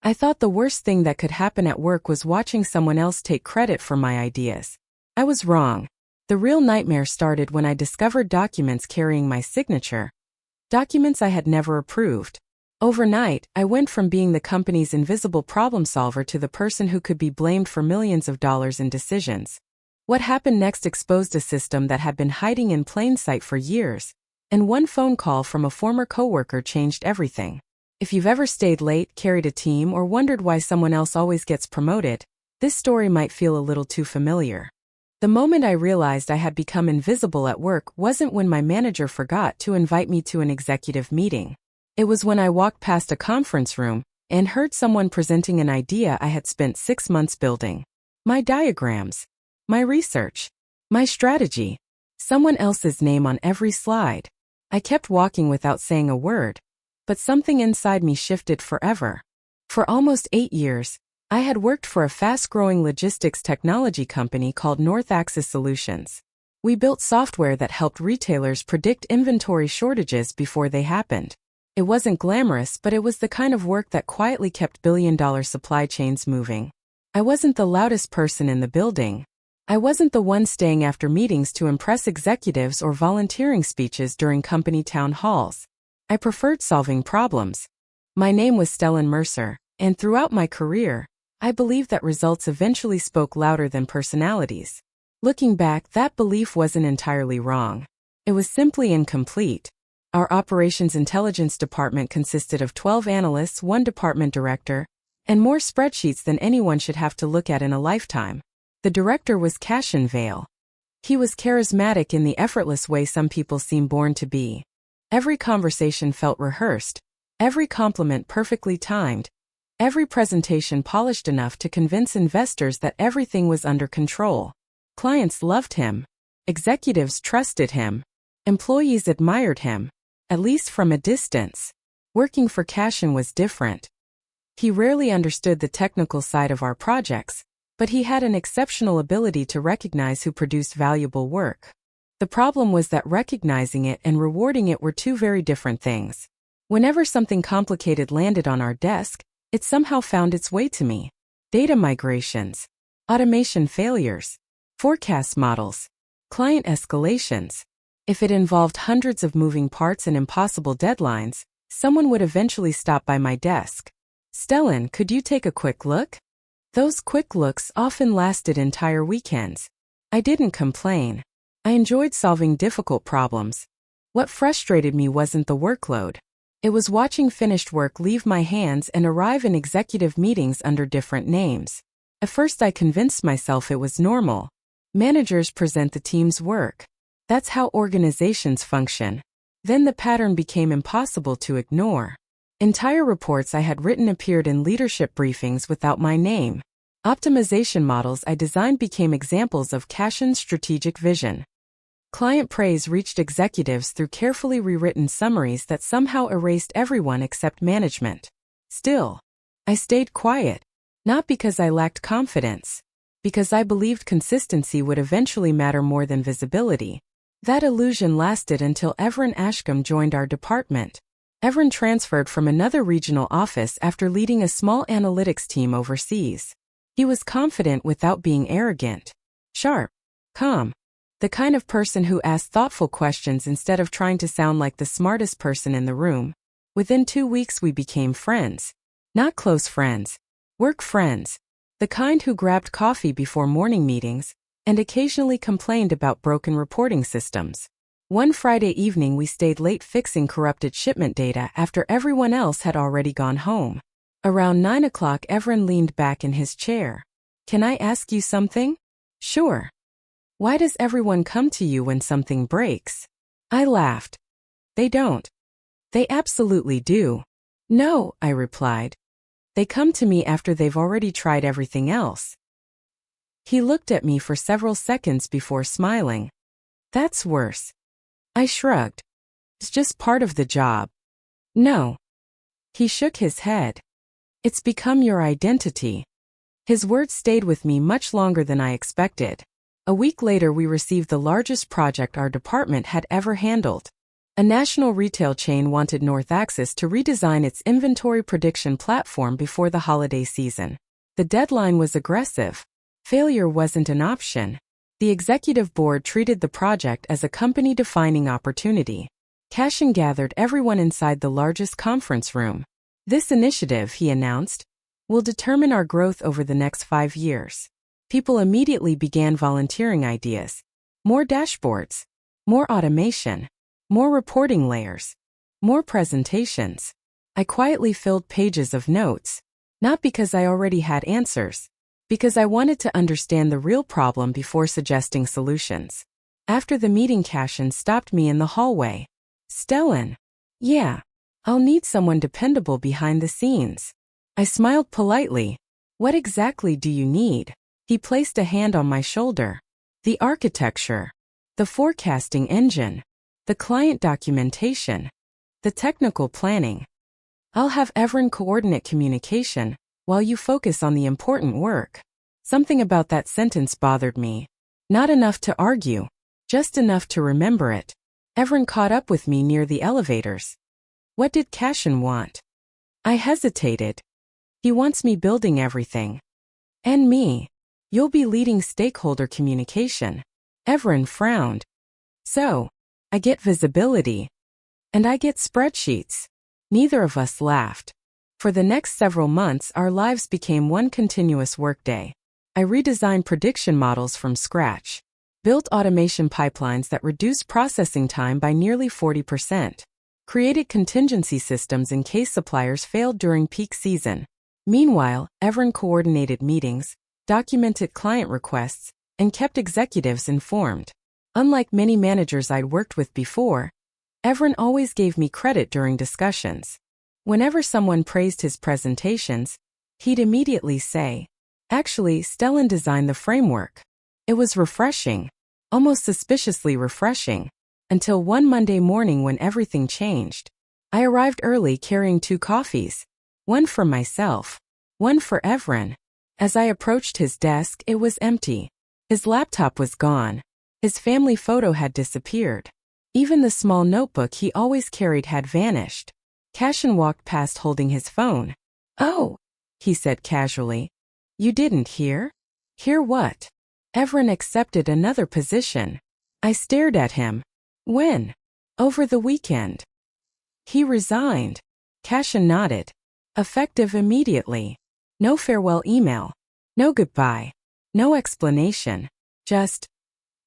I thought the worst thing that could happen at work was watching someone else take credit for my ideas. I was wrong. The real nightmare started when I discovered documents carrying my signature. Documents I had never approved. Overnight, I went from being the company's invisible problem solver to the person who could be blamed for millions of dollars in decisions. What happened next exposed a system that had been hiding in plain sight for years, and one phone call from a former coworker changed everything. If you've ever stayed late, carried a team, or wondered why someone else always gets promoted, this story might feel a little too familiar. The moment I realized I had become invisible at work wasn't when my manager forgot to invite me to an executive meeting. It was when I walked past a conference room and heard someone presenting an idea I had spent 6 months building. My diagrams, my research, my strategy, someone else's name on every slide. I kept walking without saying a word, but something inside me shifted forever. For almost 8 years, I had worked for a fast-growing logistics technology company called North Axis Solutions. We built software that helped retailers predict inventory shortages before they happened. It wasn't glamorous, but it was the kind of work that quietly kept billion-dollar supply chains moving. I wasn't the loudest person in the building. I wasn't the one staying after meetings to impress executives or volunteering speeches during company town halls. I preferred solving problems. My name was Stellan Mercer, and throughout my career, I believed that results eventually spoke louder than personalities. Looking back, that belief wasn't entirely wrong. It was simply incomplete. Our operations intelligence department consisted of 12 analysts, 1 department director, and more spreadsheets than anyone should have to look at in a lifetime. The director was Cashin Vale. He was charismatic in the effortless way some people seem born to be. Every conversation felt rehearsed, every compliment perfectly timed, every presentation polished enough to convince investors that everything was under control. Clients loved him. Executives trusted him. Employees admired him, at least from a distance. Working for Cashin was different. He rarely understood the technical side of our projects, but he had an exceptional ability to recognize who produced valuable work. The problem was that recognizing it and rewarding it were two very different things. Whenever something complicated landed on our desk, it somehow found its way to me. Data migrations, automation failures, forecast models, client escalations. If it involved hundreds of moving parts and impossible deadlines, someone would eventually stop by my desk. "Stellan, could you take a quick look?" Those quick looks often lasted entire weekends. I didn't complain. I enjoyed solving difficult problems. What frustrated me wasn't the workload. It was watching finished work leave my hands and arrive in executive meetings under different names. At first I convinced myself it was normal. Managers present the team's work. That's how organizations function. Then the pattern became impossible to ignore. Entire reports I had written appeared in leadership briefings without my name. Optimization models I designed became examples of Cashin's strategic vision. Client praise reached executives through carefully rewritten summaries that somehow erased everyone except management. Still, I stayed quiet, not because I lacked confidence, because I believed consistency would eventually matter more than visibility. That illusion lasted until Evren Ashcombe joined our department. Evren transferred from another regional office after leading a small analytics team overseas. He was confident without being arrogant. Sharp. Calm. The kind of person who asked thoughtful questions instead of trying to sound like the smartest person in the room. Within 2 weeks we became friends. Not close friends. Work friends. The kind who grabbed coffee before morning meetings and occasionally complained about broken reporting systems. One Friday evening we stayed late fixing corrupted shipment data after everyone else had already gone home. Around 9 o'clock Evren leaned back in his chair. "Can I ask you something?" "Sure." "Why does everyone come to you when something breaks?" I laughed. "They don't." "They absolutely do." "No," I replied. "They come to me after they've already tried everything else." He looked at me for several seconds before smiling. "That's worse." I shrugged. "It's just part of the job." "No." He shook his head. "It's become your identity." His words stayed with me much longer than I expected. A week later we received the largest project our department had ever handled. A national retail chain wanted North Axis to redesign its inventory prediction platform before the holiday season. The deadline was aggressive. Failure wasn't an option. The executive board treated the project as a company-defining opportunity. Cashin gathered everyone inside the largest conference room. This initiative, he announced, will determine our growth over the next 5 years. People immediately began volunteering ideas. More dashboards, more automation, more reporting layers, more presentations. I quietly filled pages of notes, not because I already had answers, because I wanted to understand the real problem before suggesting solutions. After the meeting, Cashin stopped me in the hallway. Stellan. Yeah, I'll need someone dependable behind the scenes. I smiled politely. What exactly do you need? He placed a hand on my shoulder. The architecture, the forecasting engine, the client documentation, the technical planning. I'll have everyone coordinate communication while you focus on the important work. Something about that sentence bothered me. Not enough to argue, just enough to remember it. Everyone caught up with me near the elevators. What did Cashin want? I hesitated. He wants me building everything. And me. You'll be leading stakeholder communication. Everyone frowned. So, I get visibility. And I get spreadsheets. Neither of us laughed. For the next several months, our lives became one continuous workday. I redesigned prediction models from scratch, built automation pipelines that reduced processing time by nearly 40%, created contingency systems in case suppliers failed during peak season. Meanwhile, everyone coordinated meetings, documented client requests, and kept executives informed. Unlike many managers I'd worked with before, everyone always gave me credit during discussions. Whenever someone praised his presentations, he'd immediately say, "Actually, Stellan designed the framework." It was refreshing, almost suspiciously refreshing, until one Monday morning when everything changed. I arrived early carrying 2 coffees, one for myself, one for Evren. As I approached his desk, it was empty. His laptop was gone. His family photo had disappeared. Even the small notebook he always carried had vanished. Cashin walked past holding his phone. "Oh," he said casually. "You didn't hear?" "Hear what?" Evren accepted another position. I stared at him. "When?" "Over the weekend." "He resigned." Cashin nodded. "Effective immediately. No farewell email. No goodbye. No explanation. Just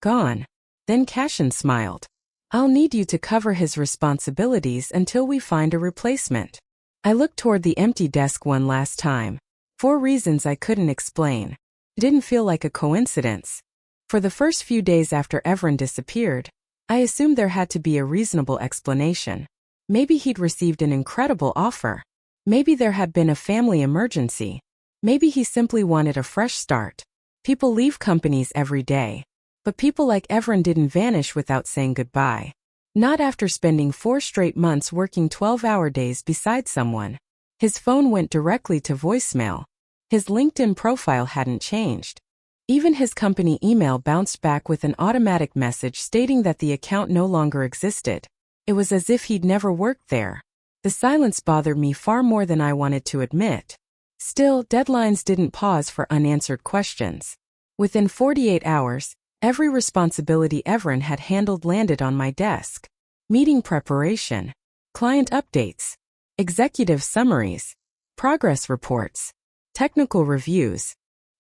gone." Then Cashin smiled. "I'll need you to cover his responsibilities until we find a replacement." I looked toward the empty desk one last time. 4 reasons I couldn't explain. It didn't feel like a coincidence. For the first few days after Evren disappeared, I assumed there had to be a reasonable explanation. Maybe he'd received an incredible offer. Maybe there had been a family emergency. Maybe he simply wanted a fresh start. People leave companies every day. But people like Evren didn't vanish without saying goodbye. Not after spending 4 straight months working 12-hour days beside someone. His phone went directly to voicemail. His LinkedIn profile hadn't changed. Even his company email bounced back with an automatic message stating that the account no longer existed. It was as if he'd never worked there. The silence bothered me far more than I wanted to admit. Still, deadlines didn't pause for unanswered questions. Within 48 hours, every responsibility Evren had handled landed on my desk. Meeting preparation, client updates, executive summaries, progress reports, technical reviews.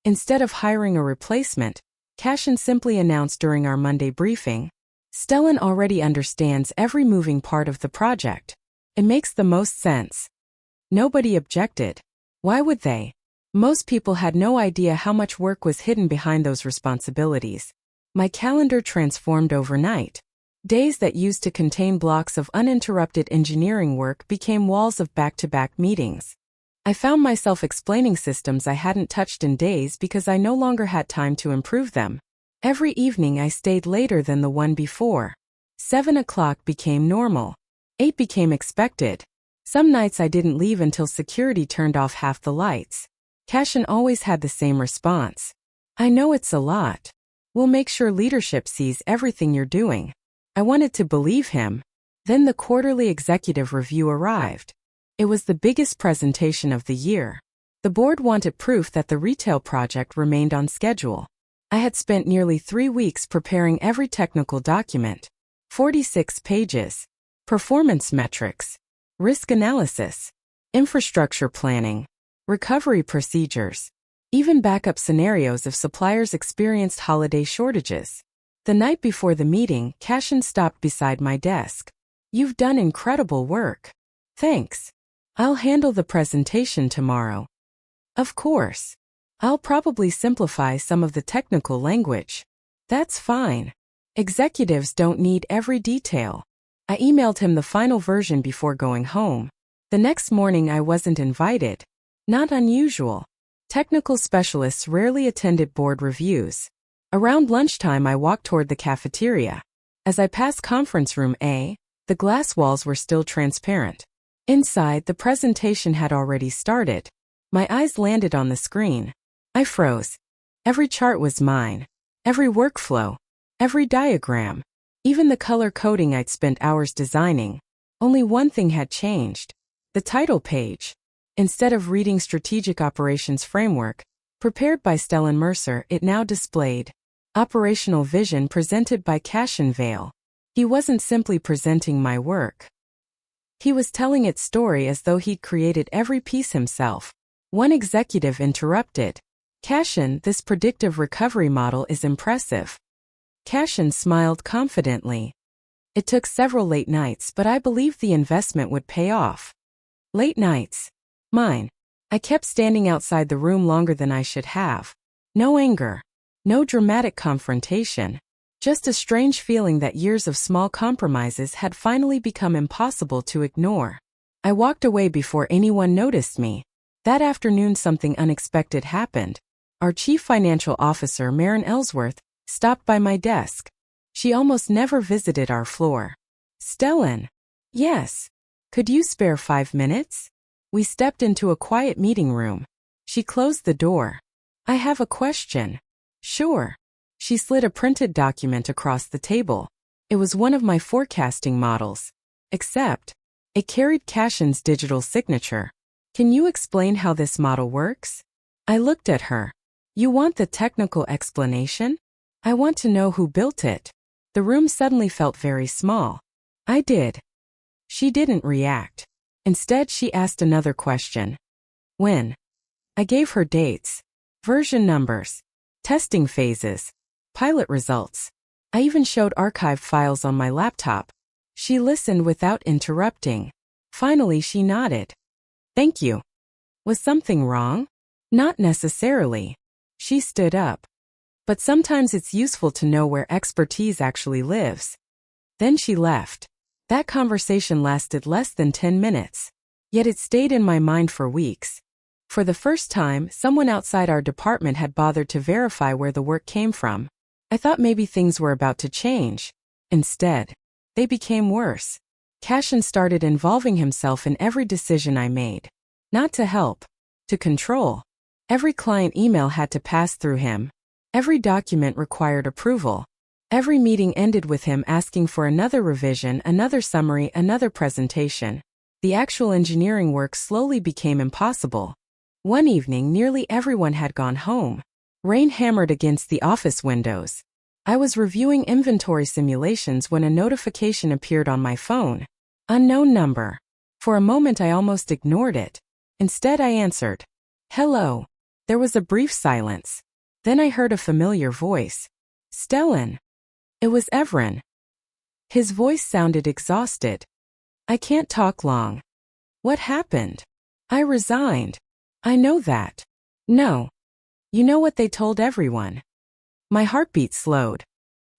Instead of hiring a replacement, Cashin simply announced during our Monday briefing, "Stellan already understands every moving part of the project. It makes the most sense." Nobody objected. Why would they? Most people had no idea how much work was hidden behind those responsibilities. My calendar transformed overnight. Days that used to contain blocks of uninterrupted engineering work became walls of back-to-back meetings. I found myself explaining systems I hadn't touched in days because I no longer had time to improve them. Every evening I stayed later than the one before. 7 o'clock became normal. 8 became expected. Some nights I didn't leave until security turned off half the lights. Cashin always had the same response. "I know it's a lot. We'll make sure leadership sees everything you're doing." I wanted to believe him. Then the quarterly executive review arrived. It was the biggest presentation of the year. The board wanted proof that the retail project remained on schedule. I had spent nearly 3 weeks preparing every technical document. 46 pages. Performance metrics. Risk analysis. Infrastructure planning. Recovery procedures. Even backup scenarios if suppliers experienced holiday shortages. The night before the meeting, Cashin stopped beside my desk. "You've done incredible work. Thanks. I'll handle the presentation tomorrow." "Of course. I'll probably simplify some of the technical language." "That's fine. Executives don't need every detail." I emailed him the final version before going home. The next morning I wasn't invited. Not unusual. Technical specialists rarely attended board reviews. Around lunchtime I walked toward the cafeteria. As I passed conference room A, the glass walls were still transparent. Inside, the presentation had already started. My eyes landed on the screen. I froze. Every chart was mine. Every workflow. Every diagram. Even the color coding I'd spent hours designing. Only one thing had changed. The title page. Instead of reading Strategic Operations Framework, prepared by Stellan Mercer, it now displayed Operational Vision presented by Cashin Vale. He wasn't simply presenting my work. He was telling its story as though he'd created every piece himself. One executive interrupted. "Cashin, this predictive recovery model is impressive." Cashin smiled confidently. "It took several late nights, but I believed the investment would pay off." Late nights. Mine. I kept standing outside the room longer than I should have. No anger. No dramatic confrontation. Just a strange feeling that years of small compromises had finally become impossible to ignore. I walked away before anyone noticed me. That afternoon something unexpected happened. Our chief financial officer, Maren Ellsworth, stopped by my desk. She almost never visited our floor. "Stellan." "Yes. Could you spare 5 minutes?" We stepped into a quiet meeting room. She closed the door. "I have a question." "Sure." She slid a printed document across the table. It was one of my forecasting models. Except, it carried Cashin's digital signature. "Can you explain how this model works?" I looked at her. "You want the technical explanation?" "I want to know who built it." The room suddenly felt very small. I did. She didn't react. Instead, she asked another question. "When?" I gave her dates, version numbers, testing phases, pilot results. I even showed archived files on my laptop. She listened without interrupting. Finally, she nodded. "Thank you." Was something wrong? Not necessarily. She stood up. But sometimes it's useful to know where expertise actually lives. Then she left. That conversation lasted less than 10 minutes. Yet it stayed in my mind for weeks. For the first time, someone outside our department had bothered to verify where the work came from. I thought maybe things were about to change. Instead, they became worse. Cashin started involving himself in every decision I made. Not to help, to control. Every client email had to pass through him. Every document required approval. Every meeting ended with him asking for another revision, another summary, another presentation. The actual engineering work slowly became impossible. One evening, nearly everyone had gone home. Rain hammered against the office windows. I was reviewing inventory simulations when a notification appeared on my phone. Unknown number. For a moment I almost ignored it. Instead I answered. "Hello." There was a brief silence. Then I heard a familiar voice. "Stellan." It was Everin. His voice sounded exhausted. "I can't talk long." "What happened?" "I resigned." "I know that." "No. You know what they told everyone." My heartbeat slowed.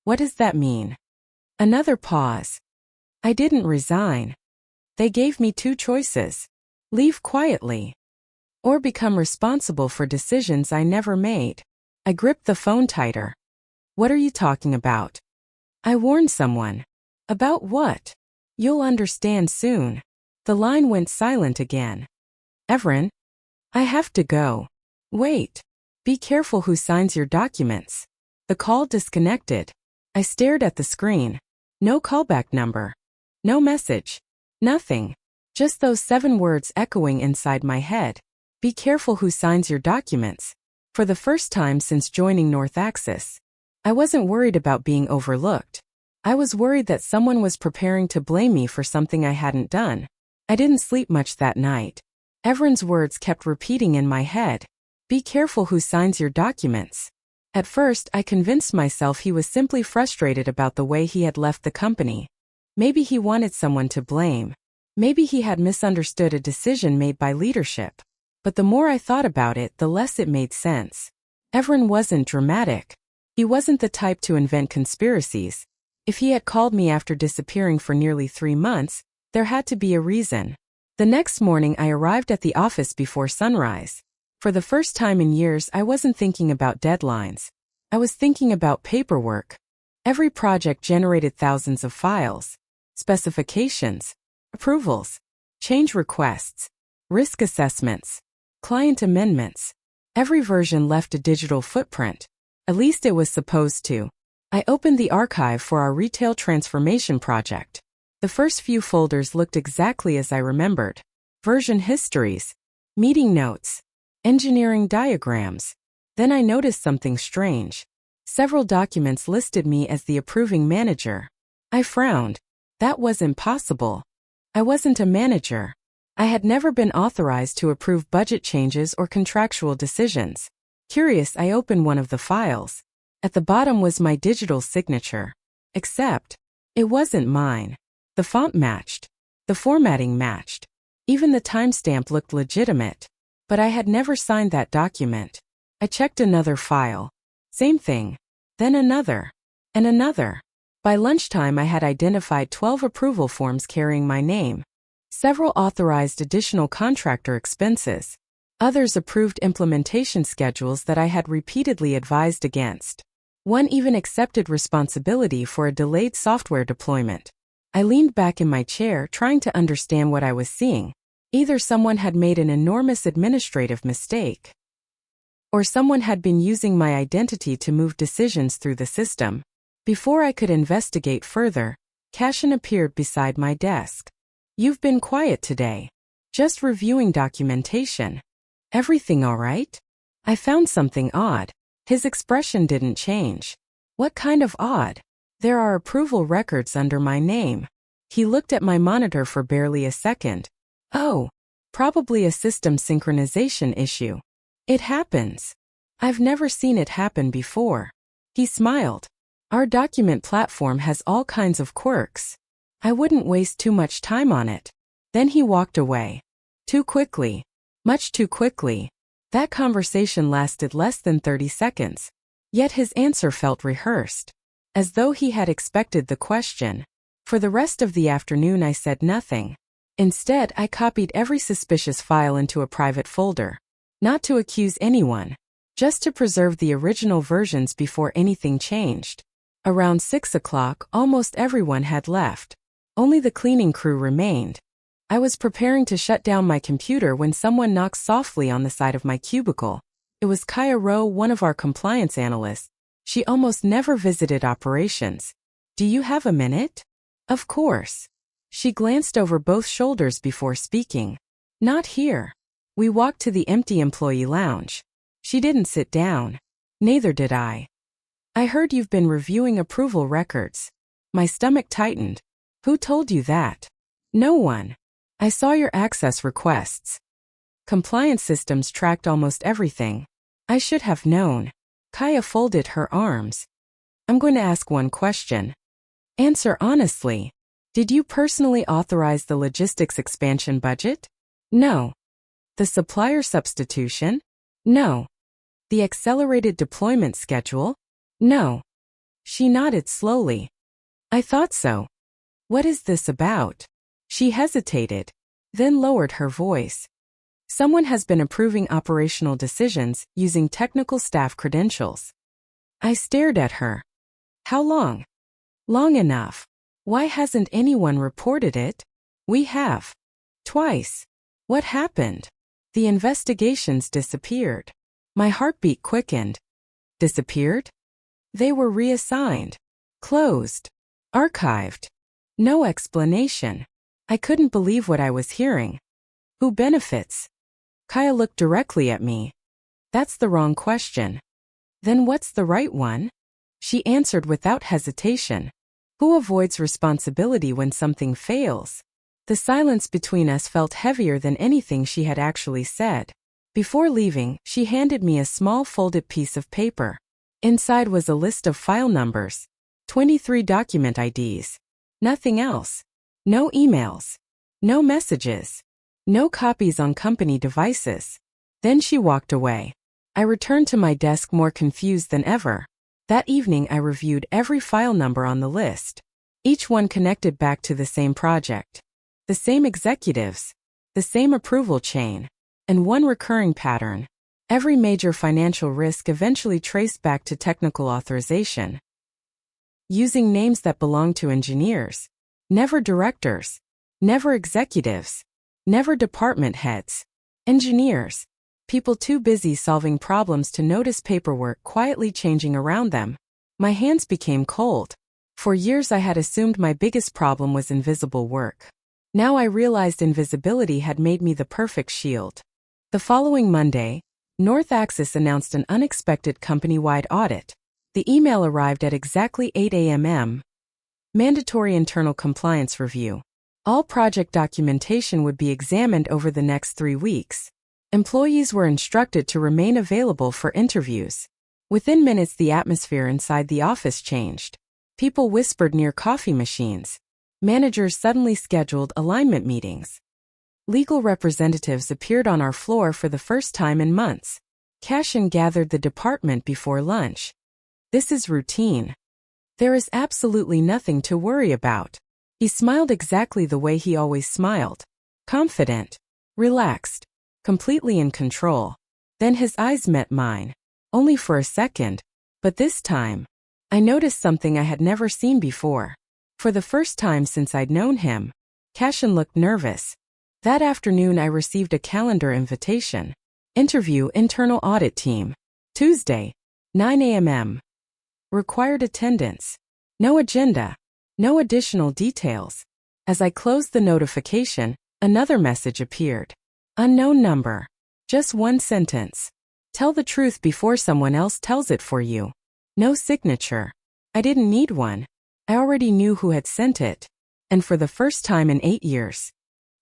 "What does that mean?" Another pause. "I didn't resign. They gave me 2 choices. Leave quietly. Or become responsible for decisions I never made." I gripped the phone tighter. "What are you talking about?" "I warned someone." "About what?" "You'll understand soon." The line went silent again. "Everin, I have to go." "Wait. Be careful who signs your documents." The call disconnected. I stared at the screen. No callback number. No message. Nothing. Just those 7 words echoing inside my head. Be careful who signs your documents. For the first time since joining North Axis, I wasn't worried about being overlooked. I was worried that someone was preparing to blame me for something I hadn't done. I didn't sleep much that night. Evren's words kept repeating in my head. Be careful who signs your documents. At first, I convinced myself he was simply frustrated about the way he had left the company. Maybe he wanted someone to blame. Maybe he had misunderstood a decision made by leadership. But the more I thought about it, the less it made sense. Evren wasn't dramatic. He wasn't the type to invent conspiracies. If he had called me after disappearing for nearly 3 months, there had to be a reason. The next morning I arrived at the office before sunrise. For the first time in years, I wasn't thinking about deadlines. I was thinking about paperwork. Every project generated thousands of files, specifications, approvals, change requests, risk assessments, client amendments. Every version left a digital footprint. At least it was supposed to. I opened the archive for our retail transformation project. The first few folders looked exactly as I remembered. Version histories, meeting notes, engineering diagrams. Then I noticed something strange. Several documents listed me as the approving manager. I frowned. That wasn't possible. I wasn't a manager. I had never been authorized to approve budget changes or contractual decisions. Curious, I opened one of the files. At the bottom was my digital signature. Except, it wasn't mine. The font matched. The formatting matched. Even the timestamp looked legitimate. But I had never signed that document. I checked another file. Same thing. Then another. And another. By lunchtime I had identified 12 approval forms carrying my name. Several authorized additional contractor expenses. Others approved implementation schedules that I had repeatedly advised against. One even accepted responsibility for a delayed software deployment. I leaned back in my chair trying to understand what I was seeing. Either someone had made an enormous administrative mistake, or someone had been using my identity to move decisions through the system. Before I could investigate further, Cashin appeared beside my desk. You've been quiet today. Just reviewing documentation. Everything all right? I found something odd. His expression didn't change. What kind of odd? There are approval records under my name. He looked at my monitor for barely a second. Oh, probably a system synchronization issue. It happens. I've never seen it happen before. He smiled. Our document platform has all kinds of quirks. I wouldn't waste too much time on it. Then he walked away. Too quickly. Much too quickly. That conversation lasted less than 30 seconds. Yet his answer felt rehearsed, as though he had expected the question. For the rest of the afternoon I said nothing. Instead, I copied every suspicious file into a private folder. Not to accuse anyone, just to preserve the original versions before anything changed. Around 6 o'clock, almost everyone had left. Only the cleaning crew remained. I was preparing to shut down my computer when someone knocked softly on the side of my cubicle. It was Kaya Rowe, one of our compliance analysts. She almost never visited operations. Do you have a minute? Of course. She glanced over both shoulders before speaking. Not here. We walked to the empty employee lounge. She didn't sit down. Neither did I. I heard you've been reviewing approval records. My stomach tightened. Who told you that? No one. I saw your access requests. Compliance systems tracked almost everything. I should have known. Kaya folded her arms. I'm going to ask one question. Answer honestly. Did you personally authorize the logistics expansion budget? No. The supplier substitution? No. The accelerated deployment schedule? No. She nodded slowly. I thought so. What is this about? She hesitated, then lowered her voice. Someone has been approving operational decisions using technical staff credentials. I stared at her. How long? Long enough. Why hasn't anyone reported it? We have. Twice. What happened? The investigations disappeared. My heartbeat quickened. Disappeared? They were reassigned. Closed. Archived. No explanation. I couldn't believe what I was hearing. Who benefits? Kaya looked directly at me. That's the wrong question. Then what's the right one? She answered without hesitation. Who avoids responsibility when something fails? The silence between us felt heavier than anything she had actually said. Before leaving, she handed me a small folded piece of paper. Inside was a list of file numbers, 23 document IDs. Nothing else. No emails. No messages. No copies on company devices. Then she walked away. I returned to my desk more confused than ever. That evening I reviewed every file number on the list. Each one connected back to the same project. The same executives. The same approval chain. And one recurring pattern. Every major financial risk eventually traced back to technical authorization. Using names that belong to engineers. Never directors. Never executives. Never department heads. Engineers. People too busy solving problems to notice paperwork quietly changing around them. My hands became cold. For years I had assumed my biggest problem was invisible work. Now I realized invisibility had made me the perfect shield. The following Monday, North Axis announced an unexpected company-wide audit. The email arrived at exactly 8 a.m. Mandatory internal compliance review. All project documentation would be examined over the next 3 weeks. Employees were instructed to remain available for interviews. Within minutes, the atmosphere inside the office changed. People whispered near coffee machines. Managers suddenly scheduled alignment meetings. Legal representatives appeared on our floor for the first time in months. Cashin gathered the department before lunch. This is routine. There is absolutely nothing to worry about. He smiled exactly the way he always smiled. Confident. Relaxed. Completely in control. Then his eyes met mine. Only for a second. But this time, I noticed something I had never seen before. For the first time since I'd known him, Cashin looked nervous. That afternoon I received a calendar invitation. Interview internal audit team. Tuesday, 9 a.m. Required attendance. No agenda. No additional details. As I closed the notification, another message appeared. Unknown number. Just one sentence. Tell the truth before someone else tells it for you. No signature. I didn't need one. I already knew who had sent it. And for the first time in 8 years,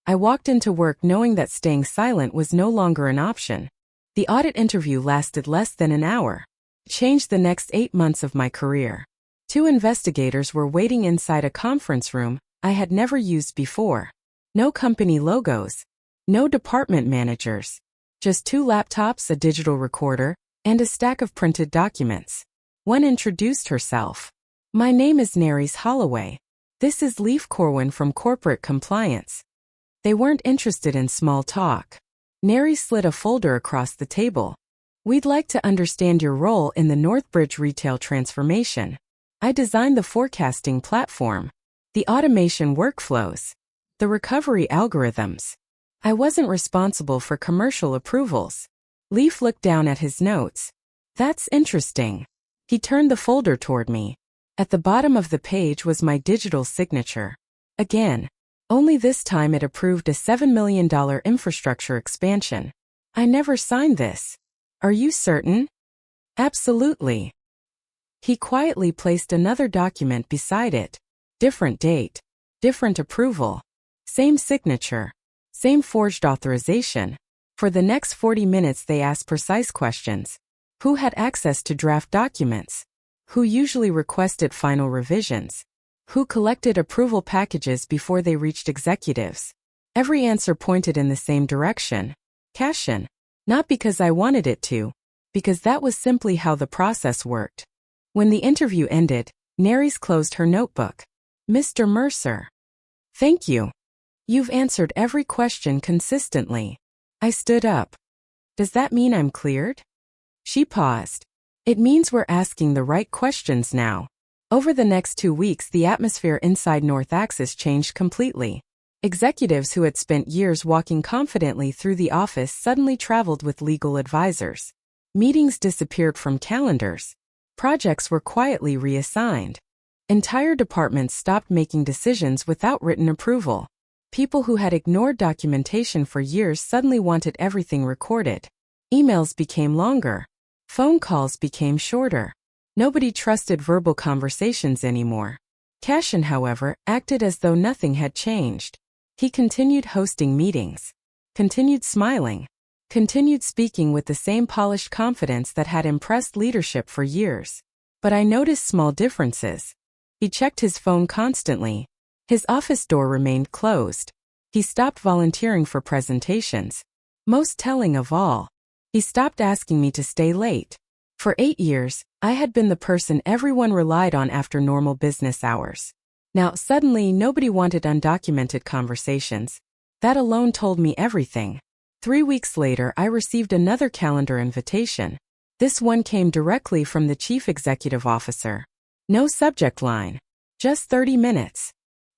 I walked into work knowing that staying silent was no longer an option. The audit interview lasted less than an hour. It changed the next 8 months of my career. 2 investigators were waiting inside a conference room I had never used before. No company logos. No department managers. Just 2 laptops, a digital recorder, and a stack of printed documents. One introduced herself. My name is Nerys Holloway. This is Leif Corwin from Corporate Compliance. They weren't interested in small talk. Nerys slid a folder across the table. We'd like to understand your role in the Northbridge retail transformation. I designed the forecasting platform, the automation workflows, the recovery algorithms. I wasn't responsible for commercial approvals. Leif looked down at his notes. That's interesting. He turned the folder toward me. At the bottom of the page was my digital signature. Again, only this time it approved a $7 million infrastructure expansion. I never signed this. Are you certain? Absolutely. He quietly placed another document beside it. Different date. Different approval. Same signature. Same forged authorization. For the next 40 minutes they asked precise questions. Who had access to draft documents? Who usually requested final revisions? Who collected approval packages before they reached executives? Every answer pointed in the same direction. Cashin. Not because I wanted it to, because that was simply how the process worked. When the interview ended, Nerys closed her notebook. Mr. Mercer. Thank you. You've answered every question consistently. I stood up. Does that mean I'm cleared? She paused. It means we're asking the right questions now. Over the next 2 weeks, the atmosphere inside North Axis changed completely. Executives who had spent years walking confidently through the office suddenly traveled with legal advisors. Meetings disappeared from calendars. Projects were quietly reassigned. Entire departments stopped making decisions without written approval. People who had ignored documentation for years suddenly wanted everything recorded. Emails became longer. Phone calls became shorter. Nobody trusted verbal conversations anymore. Cashin, however, acted as though nothing had changed. He continued hosting meetings, continued smiling, continued speaking with the same polished confidence that had impressed leadership for years. But I noticed small differences. He checked his phone constantly. His office door remained closed. He stopped volunteering for presentations. Most telling of all, he stopped asking me to stay late. For 8 years, I had been the person everyone relied on after normal business hours. Now, suddenly, nobody wanted undocumented conversations. That alone told me everything. 3 weeks later, I received another calendar invitation. This one came directly from the chief executive officer. No subject line. Just 30 minutes.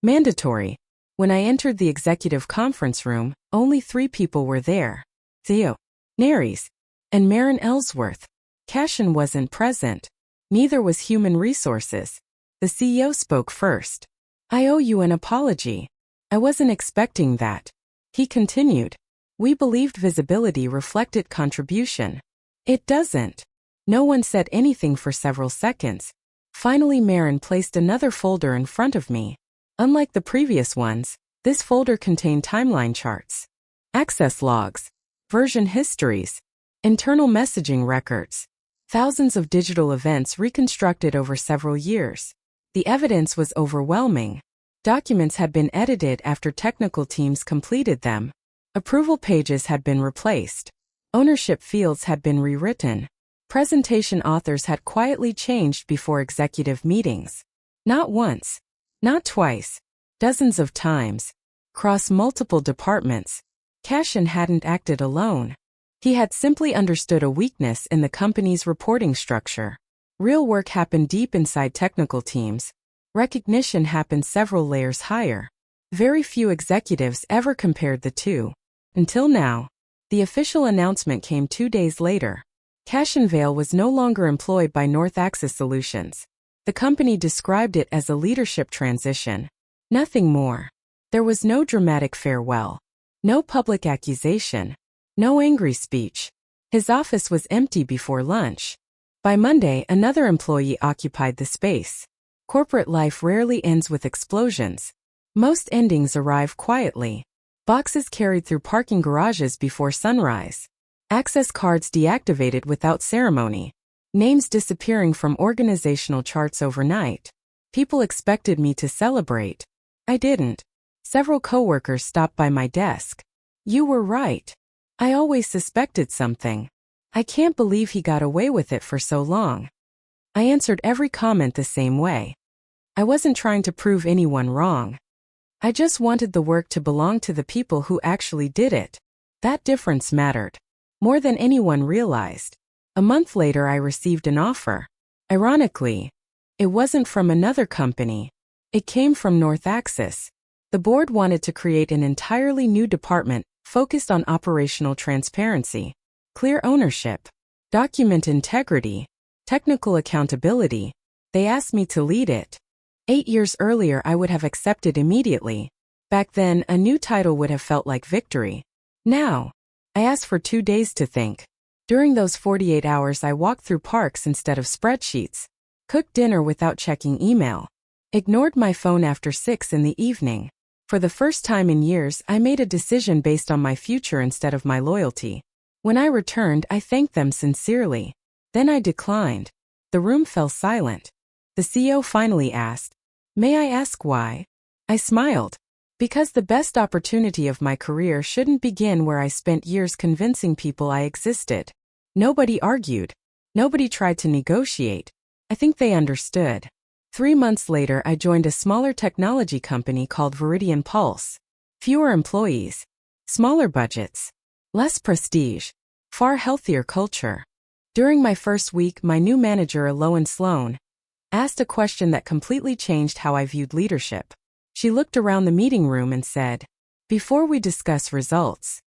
Mandatory. When I entered the executive conference room, only 3 people were there. Theo Nares and Maren Ellsworth. Cashin wasn't present. Neither was human resources. The CEO spoke first. I owe you an apology. I wasn't expecting that. He continued. We believed visibility reflected contribution. It doesn't. No one said anything for several seconds. Finally, Maren placed another folder in front of me. Unlike the previous ones, this folder contained timeline charts, access logs, version histories, internal messaging records. Thousands of digital events reconstructed over several years. The evidence was overwhelming. Documents had been edited after technical teams completed them. Approval pages had been replaced. Ownership fields had been rewritten. Presentation authors had quietly changed before executive meetings. Not once, not twice, dozens of times. Across multiple departments. Cashin hadn't acted alone. He had simply understood a weakness in the company's reporting structure. Real work happened deep inside technical teams. Recognition happened several layers higher. Very few executives ever compared the two. Until now. The official announcement came 2 days later. Cashin Vale was no longer employed by North Axis Solutions. The company described it as a leadership transition. Nothing more. There was no dramatic farewell. No public accusation. No angry speech. His office was empty before lunch. By Monday, another employee occupied the space. Corporate life rarely ends with explosions. Most endings arrive quietly. Boxes carried through parking garages before sunrise. Access cards deactivated without ceremony. Names disappearing from organizational charts overnight. People expected me to celebrate. I didn't. Several coworkers stopped by my desk. You were right. I always suspected something. I can't believe he got away with it for so long. I answered every comment the same way. I wasn't trying to prove anyone wrong. I just wanted the work to belong to the people who actually did it. That difference mattered. More than anyone realized. A month later, I received an offer. Ironically, it wasn't from another company. It came from North Axis. The board wanted to create an entirely new department focused on operational transparency, clear ownership, document integrity, technical accountability. They asked me to lead it. 8 years earlier, I would have accepted immediately. Back then, a new title would have felt like victory. Now, I asked for 2 days to think. During those 48 hours, I walked through parks instead of spreadsheets, cooked dinner without checking email, ignored my phone after 6 in the evening. For the first time in years, I made a decision based on my future instead of my loyalty. When I returned, I thanked them sincerely. Then I declined. The room fell silent. The CEO finally asked, "May I ask why?" I smiled. Because the best opportunity of my career shouldn't begin where I spent years convincing people I existed. Nobody argued. Nobody tried to negotiate. I think they understood. 3 months later, I joined a smaller technology company called Viridian Pulse. Fewer employees, smaller budgets, less prestige, far healthier culture. During my first week, my new manager, Loan Sloan, asked a question that completely changed how I viewed leadership. She looked around the meeting room and said, "Before we discuss results,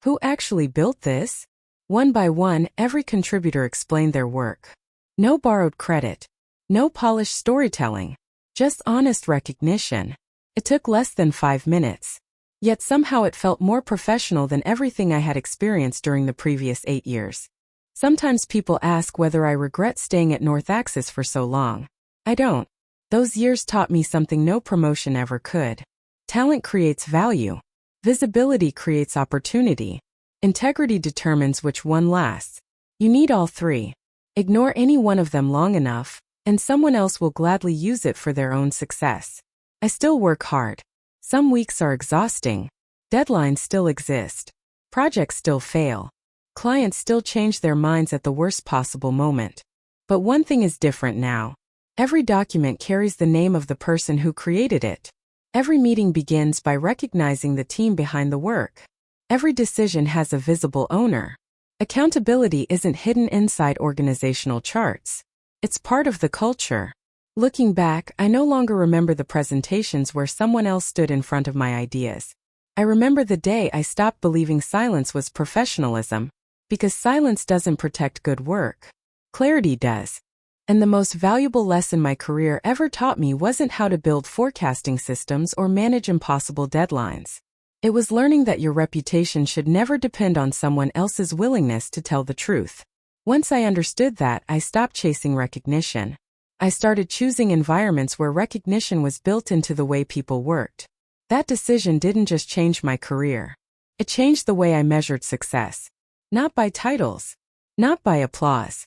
who actually built this?" One by one, every contributor explained their work. No borrowed credit. No polished storytelling. Just honest recognition. It took less than 5 minutes. Yet somehow it felt more professional than everything I had experienced during the previous 8 years. Sometimes people ask whether I regret staying at North Axis for so long. I don't. Those years taught me something no promotion ever could. Talent creates value. Visibility creates opportunity. Integrity determines which one lasts. You need all three. Ignore any one of them long enough, and someone else will gladly use it for their own success. I still work hard. Some weeks are exhausting. Deadlines still exist. Projects still fail. Clients still change their minds at the worst possible moment. But one thing is different now. Every document carries the name of the person who created it. Every meeting begins by recognizing the team behind the work. Every decision has a visible owner. Accountability isn't hidden inside organizational charts. It's part of the culture. Looking back, I no longer remember the presentations where someone else stood in front of my ideas. I remember the day I stopped believing silence was professionalism, because silence doesn't protect good work. Clarity does. And the most valuable lesson my career ever taught me wasn't how to build forecasting systems or manage impossible deadlines. It was learning that your reputation should never depend on someone else's willingness to tell the truth. Once I understood that, I stopped chasing recognition. I started choosing environments where recognition was built into the way people worked. That decision didn't just change my career. It changed the way I measured success. Not by titles. Not by applause.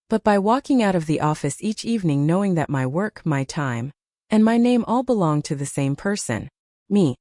But by walking out of the office each evening knowing that my work, my time, and my name all belonged to the same person. Me.